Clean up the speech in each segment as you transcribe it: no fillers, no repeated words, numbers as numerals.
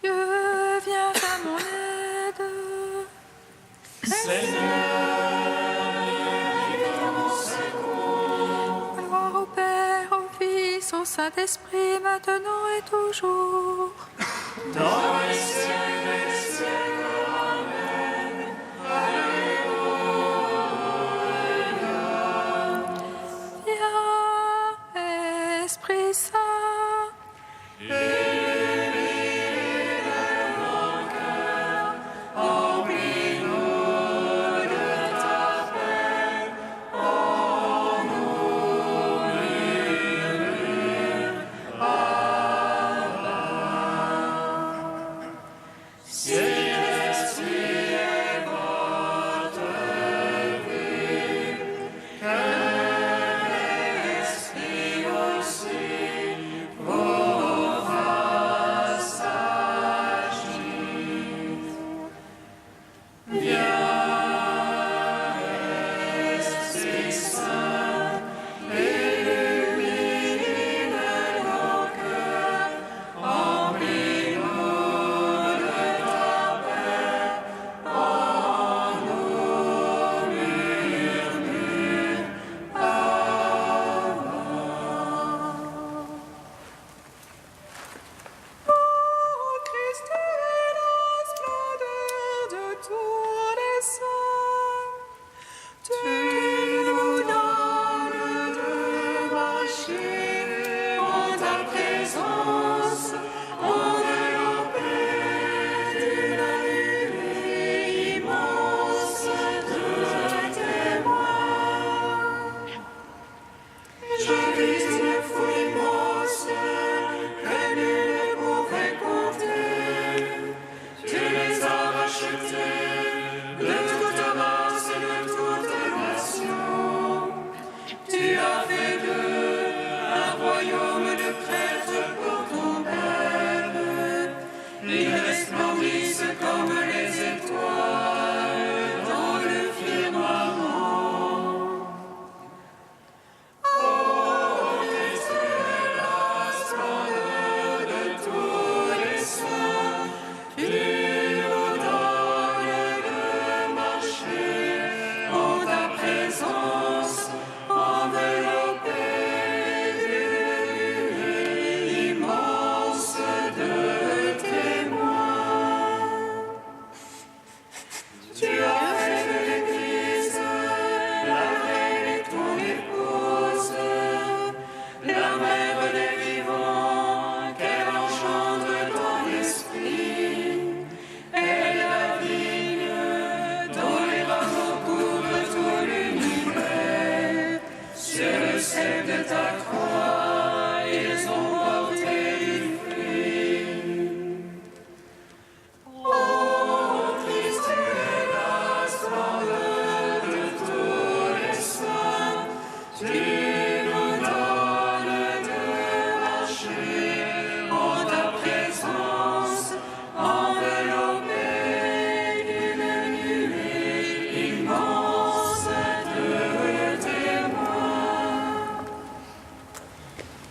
Dieu, viens à mon aide. Gloire au Père, au Fils, au Saint-Esprit, maintenant et toujours. Dans les siècles des siècles. Amen. Alléluia. Viens, Esprit Saint.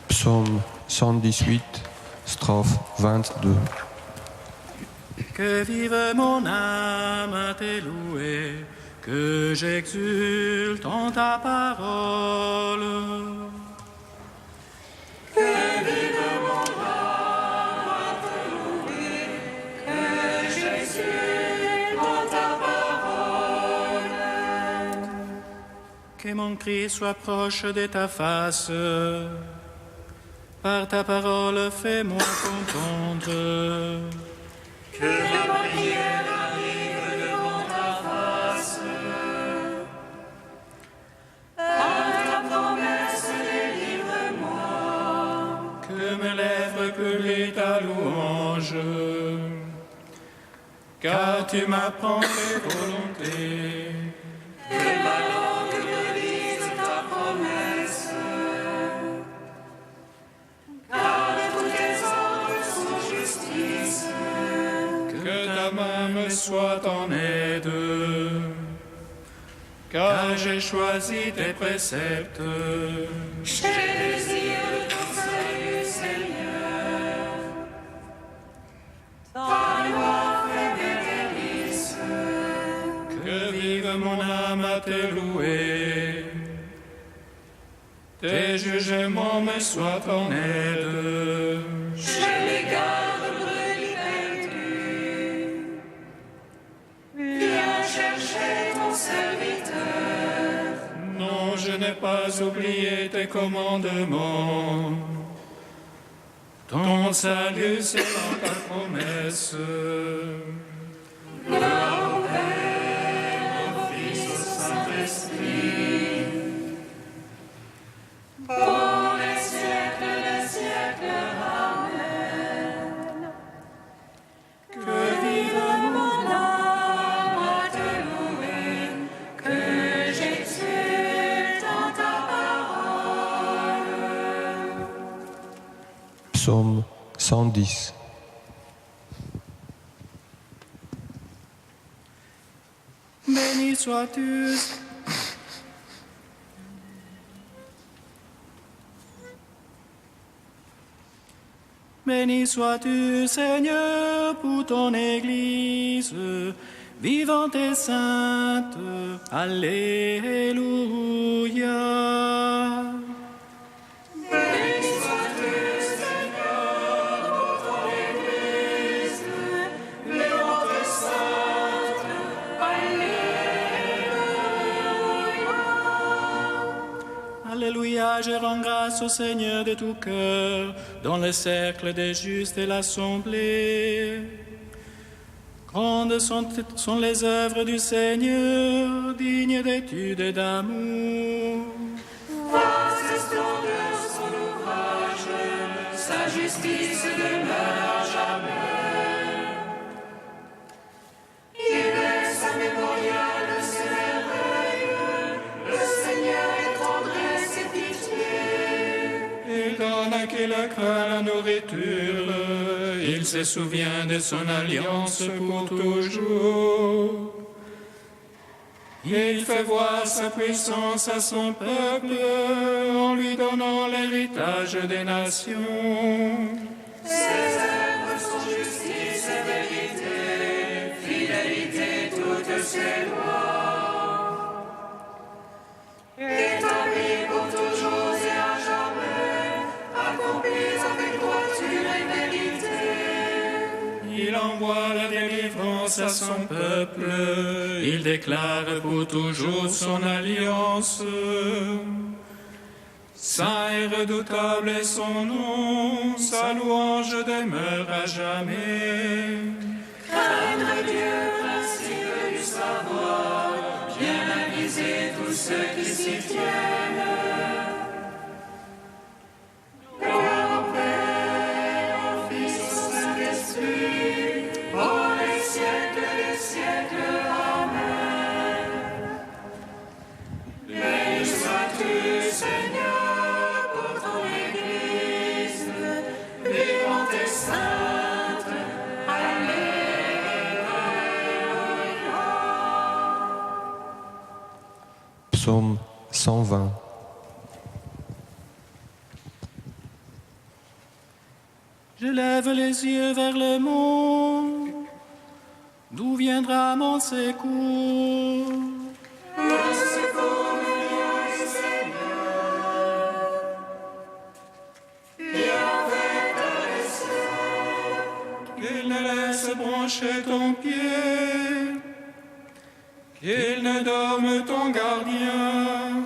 Psaume 118, strophe 22. Que vive mon âme à te louer, que j'exulte en ta parole. Que vive mon âme à te louer, que j'exulte en ta parole. Que mon cri soit proche de ta face, par ta parole fais-moi contente. Que ma prière arrive devant ta face. Par ta promesse, délivre-moi. Que mes lèvres publient ta louange, car tu m'apprends tes volontés. Que ma langue me dise ta promesse. Car tous tes ordres sont justice. Que ta main me soit en aide, car j'ai choisi tes préceptes. J'ai désir de ton salut, Seigneur. vive mon âme à te louer. Tes jugements me soient en aide. Je les garde, brebis perdues. Viens chercher ton serviteur. Non, je n'ai pas oublié tes commandements. Ton salut, c'est dans ta promesse. Gloire au Père, au Fils, au Saint-Esprit. Pour les siècles des siècles. Amen. Que vive mon âme à te louer, que j'exulte en ta parole. Psaume 110. Béni sois-tu. Béni sois-tu, Seigneur, pour ton Église, vivante et sainte. Alléluia. Béni sois-tu, Seigneur, pour ton Église, vivante et sainte. Alléluia. Alléluia, je rends grâce au Seigneur de tout cœur, dans le cercle des justes et l'assemblée. Grandes sont les œuvres du Seigneur, dignes d'étude et d'amour. Vaste et splendeur son ouvrage, sa justice demeure à jamais. Il laisse à mémorial ses merveilles, le Seigneur est tendresse et pitié. Il donne à qui le craint la nourriture, il se souvient de son alliance pour toujours. Il fait voir sa puissance à son peuple en lui donnant l'héritage des nations. Ses œuvres sont justice et vérité, fidélité toutes ses lois. Établis pour toujours et à jamais, accomplis avec droiture et vérité. Il envoie la délivrance à son peuple, il déclare pour toujours son alliance. Saint et redoutable est son nom, sa louange demeure à jamais. Craindre Dieu, principe du savoir, bien aviser tous ceux qui s'y tiennent. Gloire au Père, au Fils, au Saint-Esprit, pour les siècles des siècles. Amen. Béni sois-tu, Seigneur, pour ton Église, vivante et sainte. Alléluia. Psaume 120. Je lève les yeux vers le monde, d'où viendra mon secours? Le secours me vient du Seigneur, qui a fait ta descente. Qu'il ne laisse brancher ton pied, qu'il ne dorme ton gardien.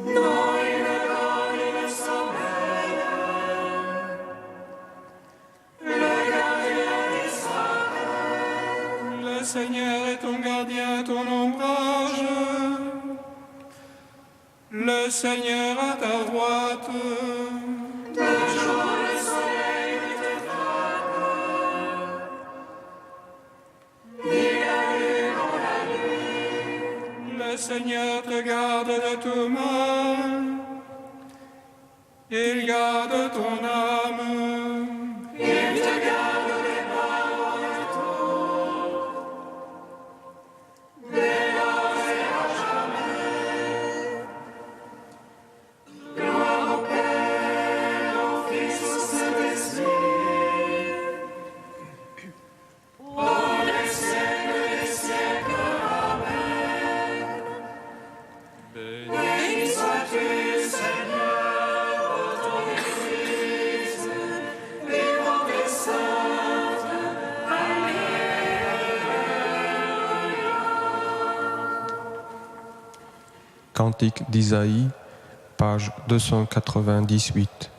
Non, il ne dort ni ne sommeille. Le gardien d'Israël. Le Seigneur est ton gardien, ton ombrage. Le Seigneur à ta droite. De jour le soleil ne te frappe, ni la lune en la nuit. Le Seigneur te garde de tout mal. Il garde ton âme. Il te garde des paroles de tout, dès lors et à jamais. Gloire au Père, au Fils, au Saint-Esprit, pour les siècles des siècles. Amen. Cantique d'Isaïe, page 298.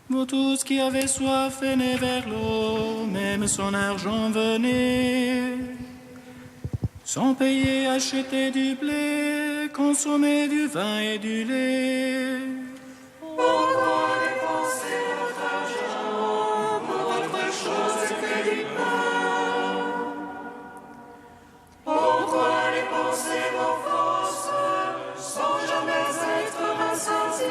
Vous tous qui avez soif, venez vers l'eau, même son argent venez. Sans payer, achetez du blé, consommez du vin et du lait. Pourquoi dépenser votre argent pour autre chose que du pain? Pourquoi dépenser vos forces sans jamais être rassasiés?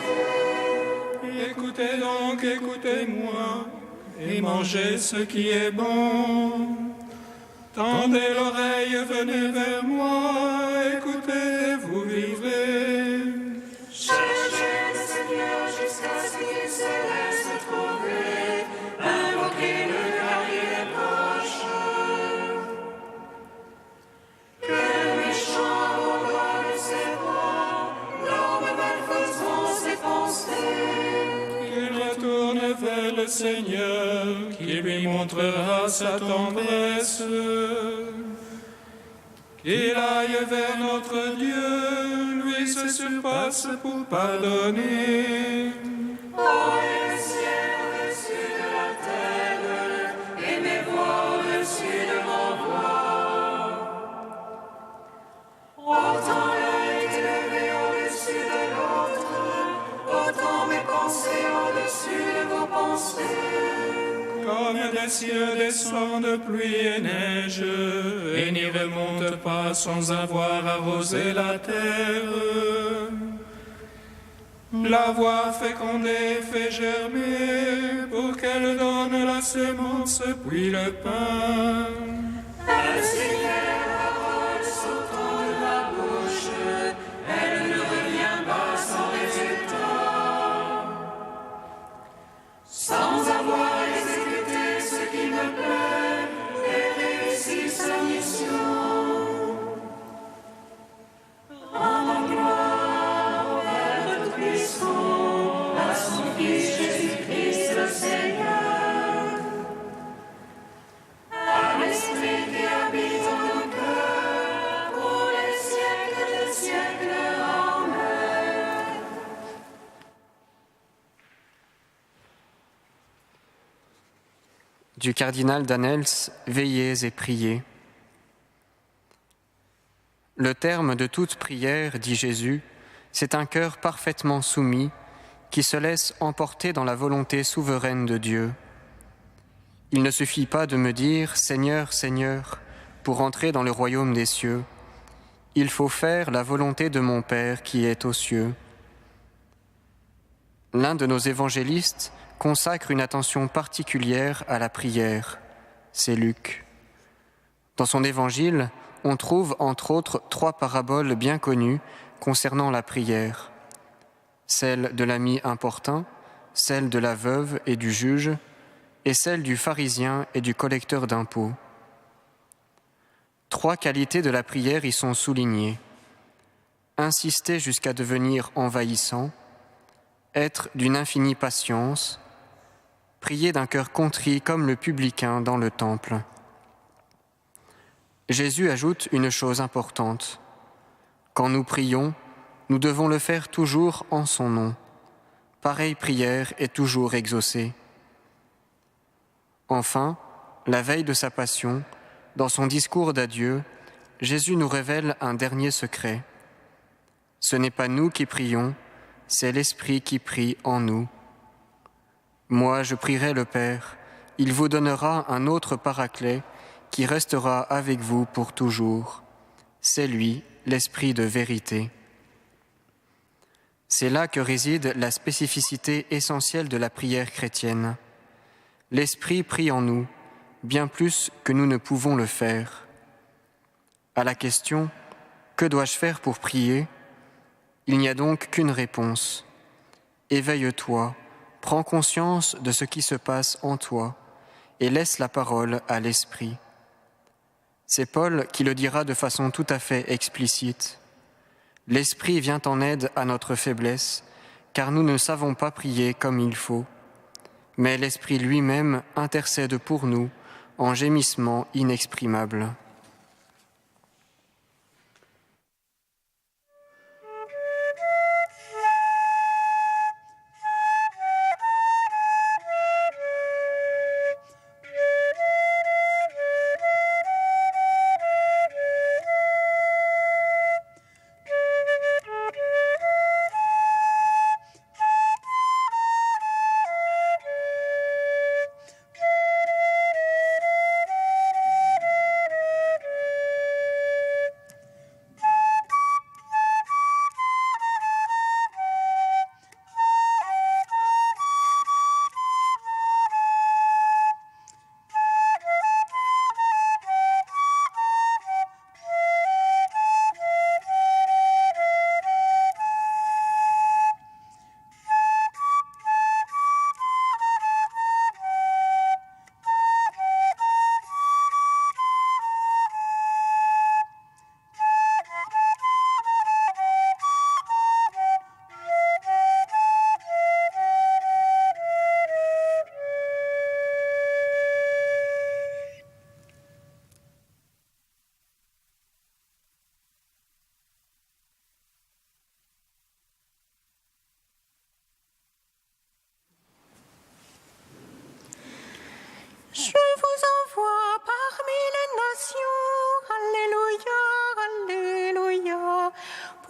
Écoutez donc, écoutez-moi, et mangez ce qui est bon. Tendez l'oreille, venez vers moi, écoutez, vous vivrez. Cherchez le Seigneur jusqu'à ce qu'il se laisse trouver. Invoquez-le car il est proche. Que le méchant abandonne ses voies, l'homme malfaisant ses pensées. Qu'il retourne vers le Seigneur, qui lui montrera sa tendresse. Qu'il aille vers notre Dieu, lui se surpasse pour pardonner. Haut est le ciel au-dessus de la terre, et mes voix au-dessus de mon voix. Autant l'un est élevé au-dessus de l'autre, autant mes pensées au-dessus de vos pensées. Comme des cieux descendent pluie et neige, et n'y remontent pas sans avoir arrosé la terre. L'avoir fécondée fait germer, pour qu'elle donne la semence puis le pain. Ainsi que la parole sortant de ma bouche, elle ne revient pas sans résultat. Sans avoir exécuté ce qui me plaît et réussi sa mission. Rends gloire au Père Tout-Puissant, à son Fils Jésus-Christ le Seigneur, à l'Esprit qui habite en nos cœurs, pour les siècles des siècles. Amen. Du cardinal Danels, veillez et priez. Le terme de toute prière, dit Jésus, c'est un cœur parfaitement soumis qui se laisse emporter dans la volonté souveraine de Dieu. Il ne suffit pas de me dire « Seigneur, Seigneur » pour entrer dans le royaume des cieux. Il faut faire la volonté de mon Père qui est aux cieux. L'un de nos évangélistes consacre une attention particulière à la prière. C'est Luc. Dans son évangile, on trouve entre autres 3 paraboles bien connues concernant la prière. Celle de l'ami importun, celle de la veuve et du juge, et celle du pharisien et du collecteur d'impôts. 3 qualités de la prière y sont soulignées. Insister jusqu'à devenir envahissant, être d'une infinie patience, prier d'un cœur contrit comme le publicain dans le temple. Jésus ajoute une chose importante. Quand nous prions, nous devons le faire toujours en son nom. Pareille prière est toujours exaucée. Enfin, la veille de sa passion, dans son discours d'adieu, Jésus nous révèle un dernier secret. Ce n'est pas nous qui prions, c'est l'Esprit qui prie en nous. Moi, je prierai le Père, il vous donnera un autre paraclet qui restera avec vous pour toujours. C'est lui, l'Esprit de vérité. C'est là que réside la spécificité essentielle de la prière chrétienne. L'Esprit prie en nous, bien plus que nous ne pouvons le faire. À la question « Que dois-je faire pour prier ?» il n'y a donc qu'une réponse. Éveille-toi, prends conscience de ce qui se passe en toi et laisse la parole à l'Esprit. C'est Paul qui le dira de façon tout à fait explicite. L'Esprit vient en aide à notre faiblesse, car nous ne savons pas prier comme il faut. Mais l'Esprit lui-même intercède pour nous en gémissements inexprimables.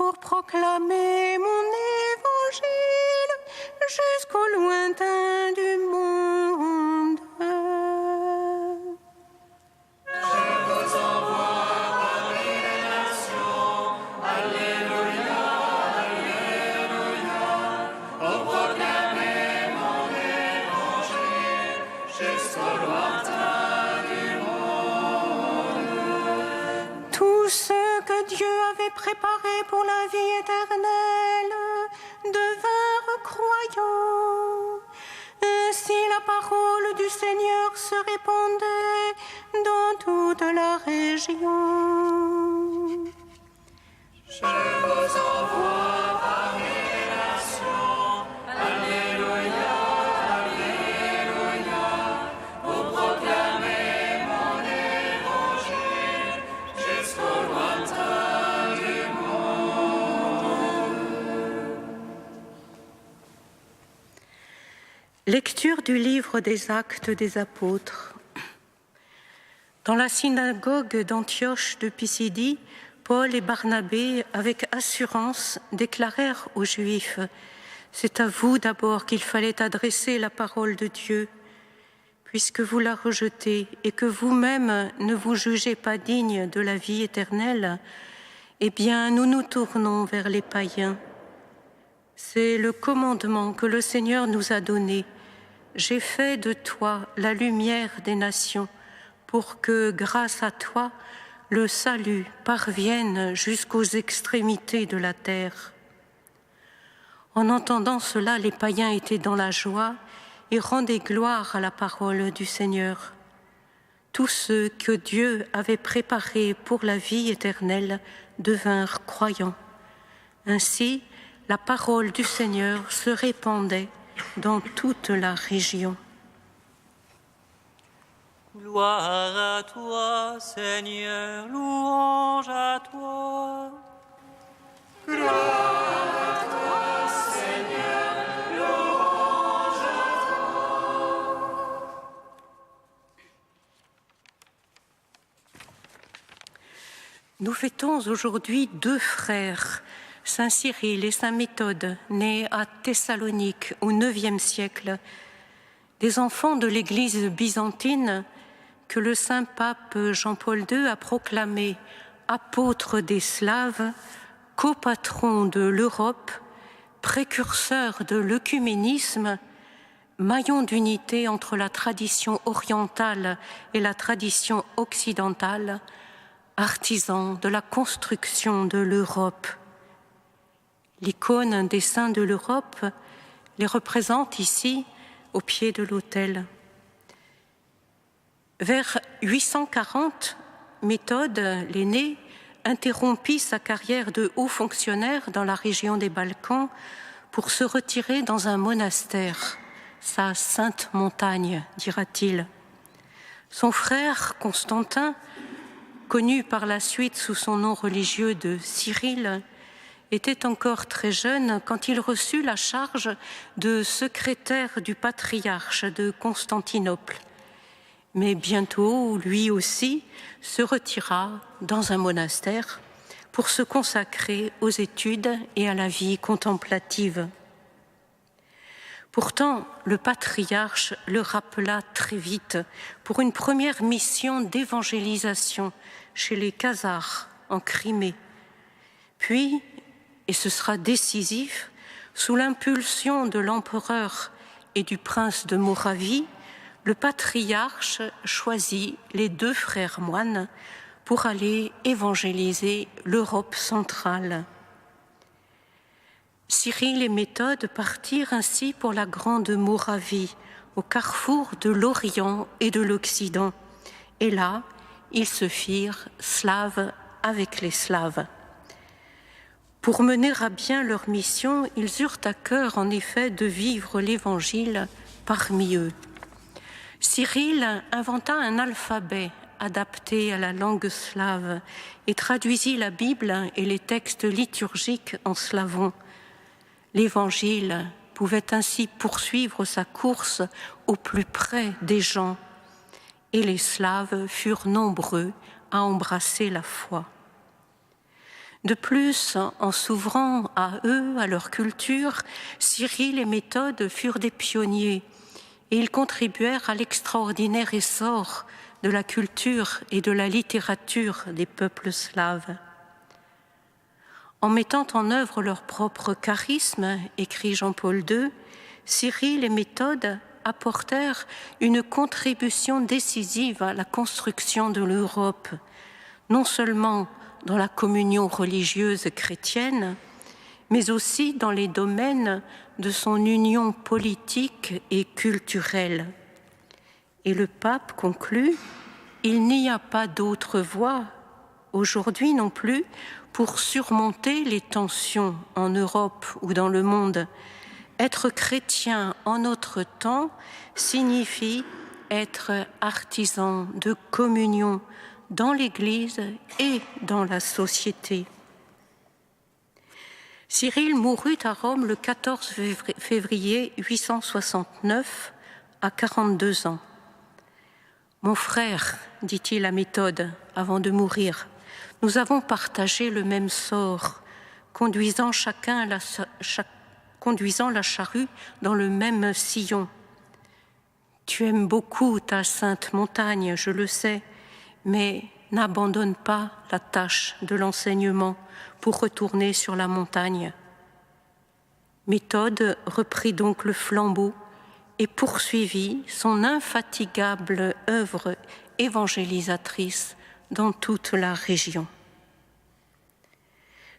pour proclamer mon évangile jusqu'au lointain du monde. Je vous envoie parmi les nations. Alléluia, Alléluia. Pour proclamer mon évangile jusqu'au lointain du monde. Tous ceux que Dieu avait préparés pour la vie éternelle devinrent croyants. Ainsi la parole du Seigneur se répandait dans toute la région. Je vous envoie parmi les nations. Alléluia, Alléluia. Pour proclamer mon évangile jusqu'au lointain du monde. Lecture du livre des Actes des Apôtres. Dans la synagogue d'Antioche de Pisidie, Paul et Barnabé, avec assurance, déclarèrent aux Juifs « C'est à vous d'abord qu'il fallait adresser la parole de Dieu. Puisque vous la rejetez et que vous-même ne vous jugez pas digne de la vie éternelle, eh bien nous nous tournons vers les païens. C'est le commandement que le Seigneur nous a donné. J'ai fait de toi la lumière des nations, pour que, grâce à toi, le salut parvienne jusqu'aux extrémités de la terre. » En entendant cela, les païens étaient dans la joie et rendaient gloire à la parole du Seigneur. Tous ceux que Dieu avait préparés pour la vie éternelle devinrent croyants. Ainsi, la parole du Seigneur se répandait dans toute la région. Gloire à toi, Seigneur, louange à toi. Gloire à toi, Seigneur, louange à toi. Nous fêtons aujourd'hui deux frères, Saint Cyril et Saint Méthode, nés à Thessalonique au IXe siècle, des enfants de l'Église byzantine que le saint pape Jean-Paul II a proclamé apôtre des Slaves, copatron de l'Europe, précurseur de l'œcuménisme, maillon d'unité entre la tradition orientale et la tradition occidentale, artisan de la construction de l'Europe. L'icône des saints de l'Europe les représente ici au pied de l'autel. Vers 840, Méthode, l'aîné, interrompit sa carrière de haut fonctionnaire dans la région des Balkans pour se retirer dans un monastère, sa sainte montagne, dira-t-il. Son frère, Constantin, connu par la suite sous son nom religieux de Cyril, était encore très jeune quand il reçut la charge de secrétaire du patriarche de Constantinople. Mais bientôt, lui aussi, se retira dans un monastère pour se consacrer aux études et à la vie contemplative. Pourtant, le patriarche le rappela très vite pour une première mission d'évangélisation chez les Khazars en Crimée. Puis, et ce sera décisif, sous l'impulsion de l'empereur et du prince de Moravie, le patriarche choisit les deux frères moines pour aller évangéliser l'Europe centrale. Cyril et Méthode partirent ainsi pour la Grande Moravie, au carrefour de l'Orient et de l'Occident. Et là, ils se firent slaves avec les Slaves. Pour mener à bien leur mission, ils eurent à cœur en effet de vivre l'Évangile parmi eux. Cyril inventa un alphabet adapté à la langue slave et traduisit la Bible et les textes liturgiques en slavon. L'Évangile pouvait ainsi poursuivre sa course au plus près des gens, et les Slaves furent nombreux à embrasser la foi. De plus, en s'ouvrant à eux, à leur culture, Cyril et Méthode furent des pionniers et ils contribuèrent à l'extraordinaire essor de la culture et de la littérature des peuples slaves. En mettant en œuvre leur propre charisme, écrit Jean-Paul II, Cyril et Méthode apportèrent une contribution décisive à la construction de l'Europe, non seulement dans la communion religieuse chrétienne, mais aussi dans les domaines de son union politique et culturelle. Et le pape conclut, « Il n'y a pas d'autre voie, aujourd'hui non plus, pour surmonter les tensions en Europe ou dans le monde. Être chrétien en notre temps signifie être artisan de communion dans l'Église et dans la société. » Cyril mourut à Rome le 14 février 869, à 42 ans. « Mon frère, dit-il à Méthode avant de mourir, nous avons partagé le même sort, conduisant la charrue dans le même sillon. Tu aimes beaucoup ta sainte montagne, je le sais, mais n'abandonne pas la tâche de l'enseignement pour retourner sur la montagne. » Méthode reprit donc le flambeau et poursuivit son infatigable œuvre évangélisatrice dans toute la région.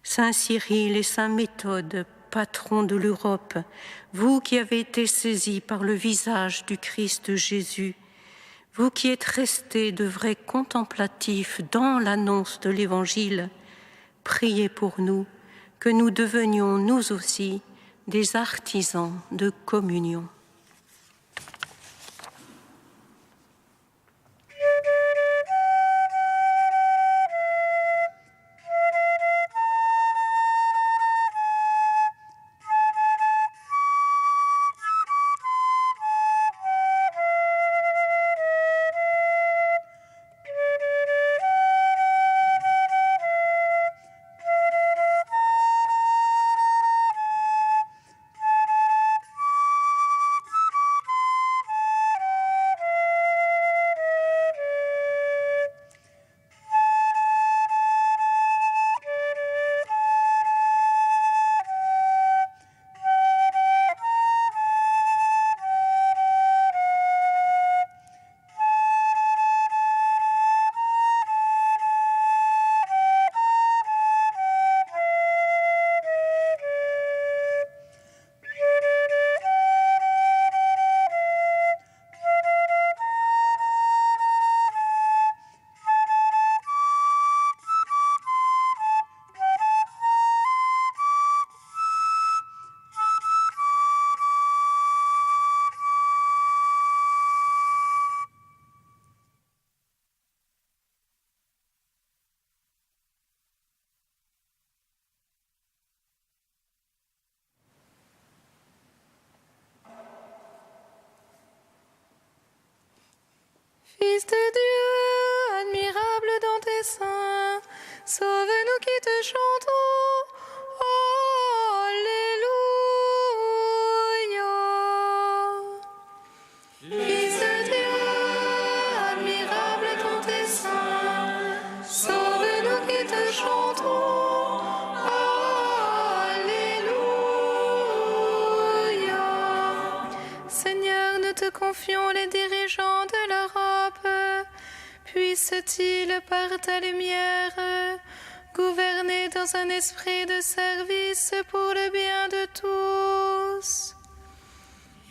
Saint Cyril et Saint Méthode, patrons de l'Europe, vous qui avez été saisis par le visage du Christ Jésus, vous qui êtes restés de vrais contemplatifs dans l'annonce de l'Évangile, priez pour nous, que nous devenions nous aussi des artisans de communion. Fils de Dieu, admirable dans tes seins, sauve-nous qui te chantons. Alléluia. Fils de Dieu, admirable dans tes seins, sauve-nous qui te chantons. Alléluia. Seigneur, nous te confions les dirigeants de l'Europe. Puisse-t-il, par ta lumière, gouverner dans un esprit de service pour le bien de tous.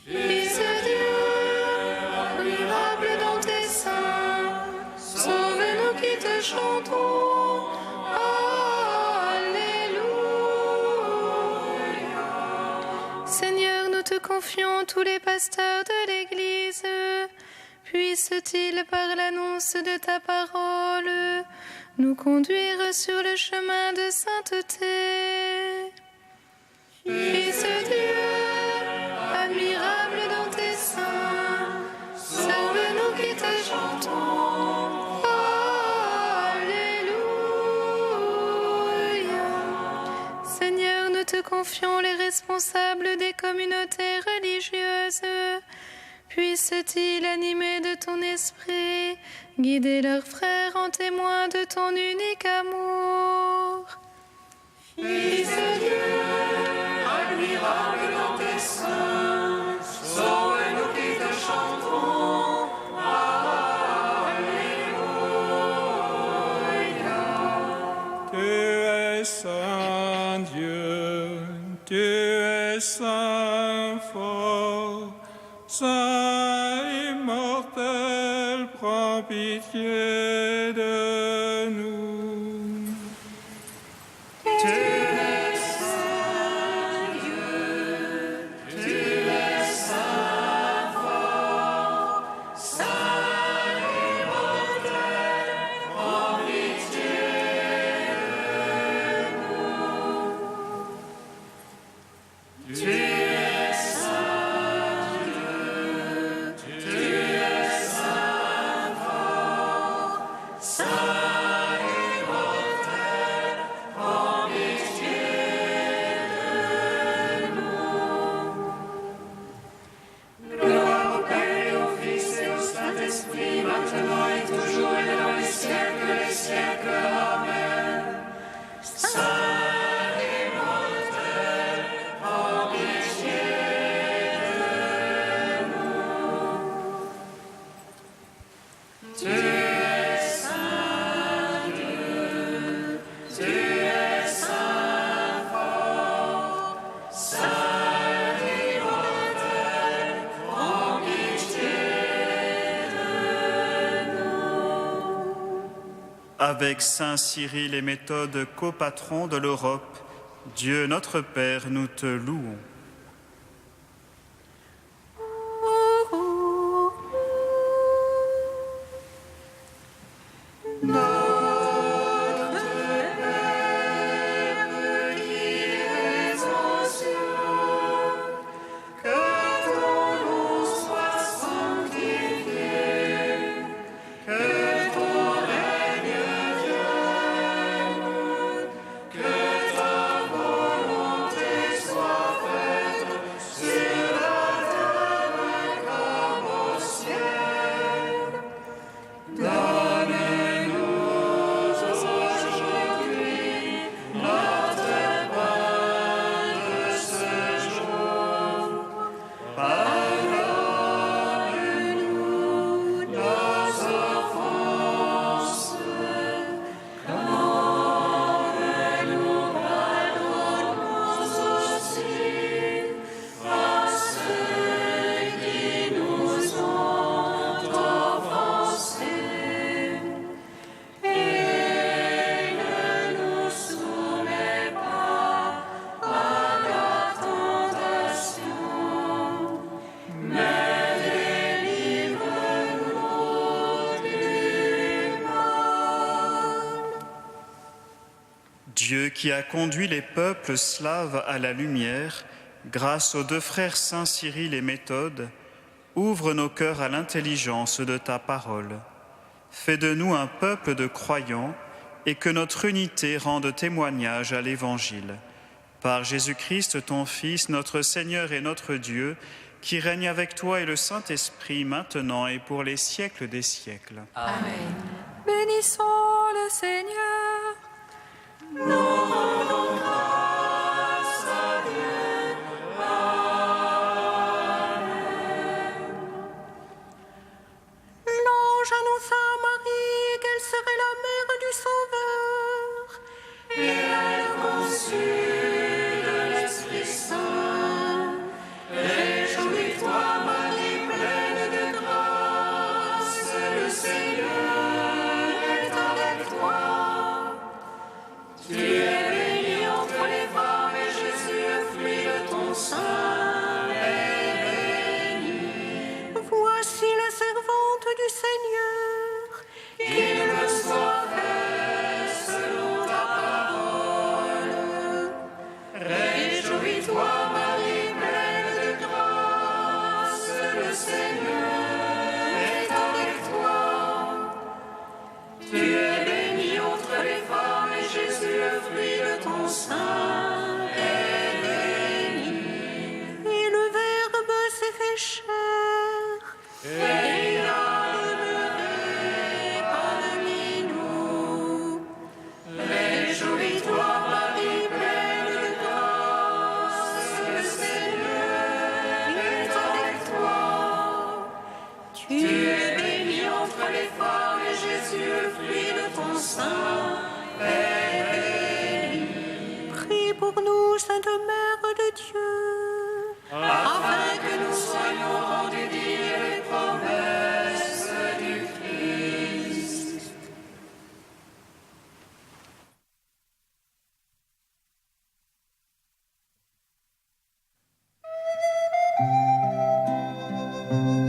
Fils de Dieu, admirable dans tes seins, sauve-nous qui te chantons. Alléluia. Seigneur, nous te confions tous les pasteurs de l'Église. Puisse-t-il, par l'annonce de ta parole, nous conduire sur le chemin de sainteté. Fils de Dieu, admirable dans tes seins, sauve-nous qui te chantons. Alléluia. te confions les responsables des communautés religieuses. Puisse-t-il, animé de ton esprit, guider leurs frères en témoin de ton unique amour. Fils de Dieu, admirable dans tes seins, sauve-nous qui te chantons. Alléluia. Tu es saint Dieu, tu es saint fort, saint immortel, prends pitié de nous. Tu es saint Dieu, tu es saint fort, saint immortel, prends pitié de nous. Tu es saint Dieu, tu es saint fort, saint immortel, prends pitié de nous. Gloire au Père et au Fils et au Saint-Esprit, maintenant et toujours et dans les siècles des siècles. Amen. Saint immortel, prends pitié de nous. Tu es saint Dieu, tu es saint fort, saint immortel, prends pitié de nous. Avec Saint Cyril et Méthode, copatron de l'Europe, Dieu notre Père, nous te louons. Dieu qui a conduit les peuples slaves à la lumière, grâce aux deux frères Saint Cyril et Méthode, ouvre nos cœurs à l'intelligence de ta parole. Fais de nous un peuple de croyants et que notre unité rende témoignage à l'Évangile. Par Jésus-Christ, ton Fils, notre Seigneur et notre Dieu, qui règne avec toi et le Saint-Esprit maintenant et pour les siècles des siècles. Amen. Bénissons le Seigneur. Nous rendons grâce à Dieu. Amen. L'ange annonça à Marie qu'elle serait la mère du Sauveur. Et elle conçut de l'Esprit Saint. Réjouis-toi, Marie, pleine de grâce, le Seigneur est avec toi. Tu es Amen.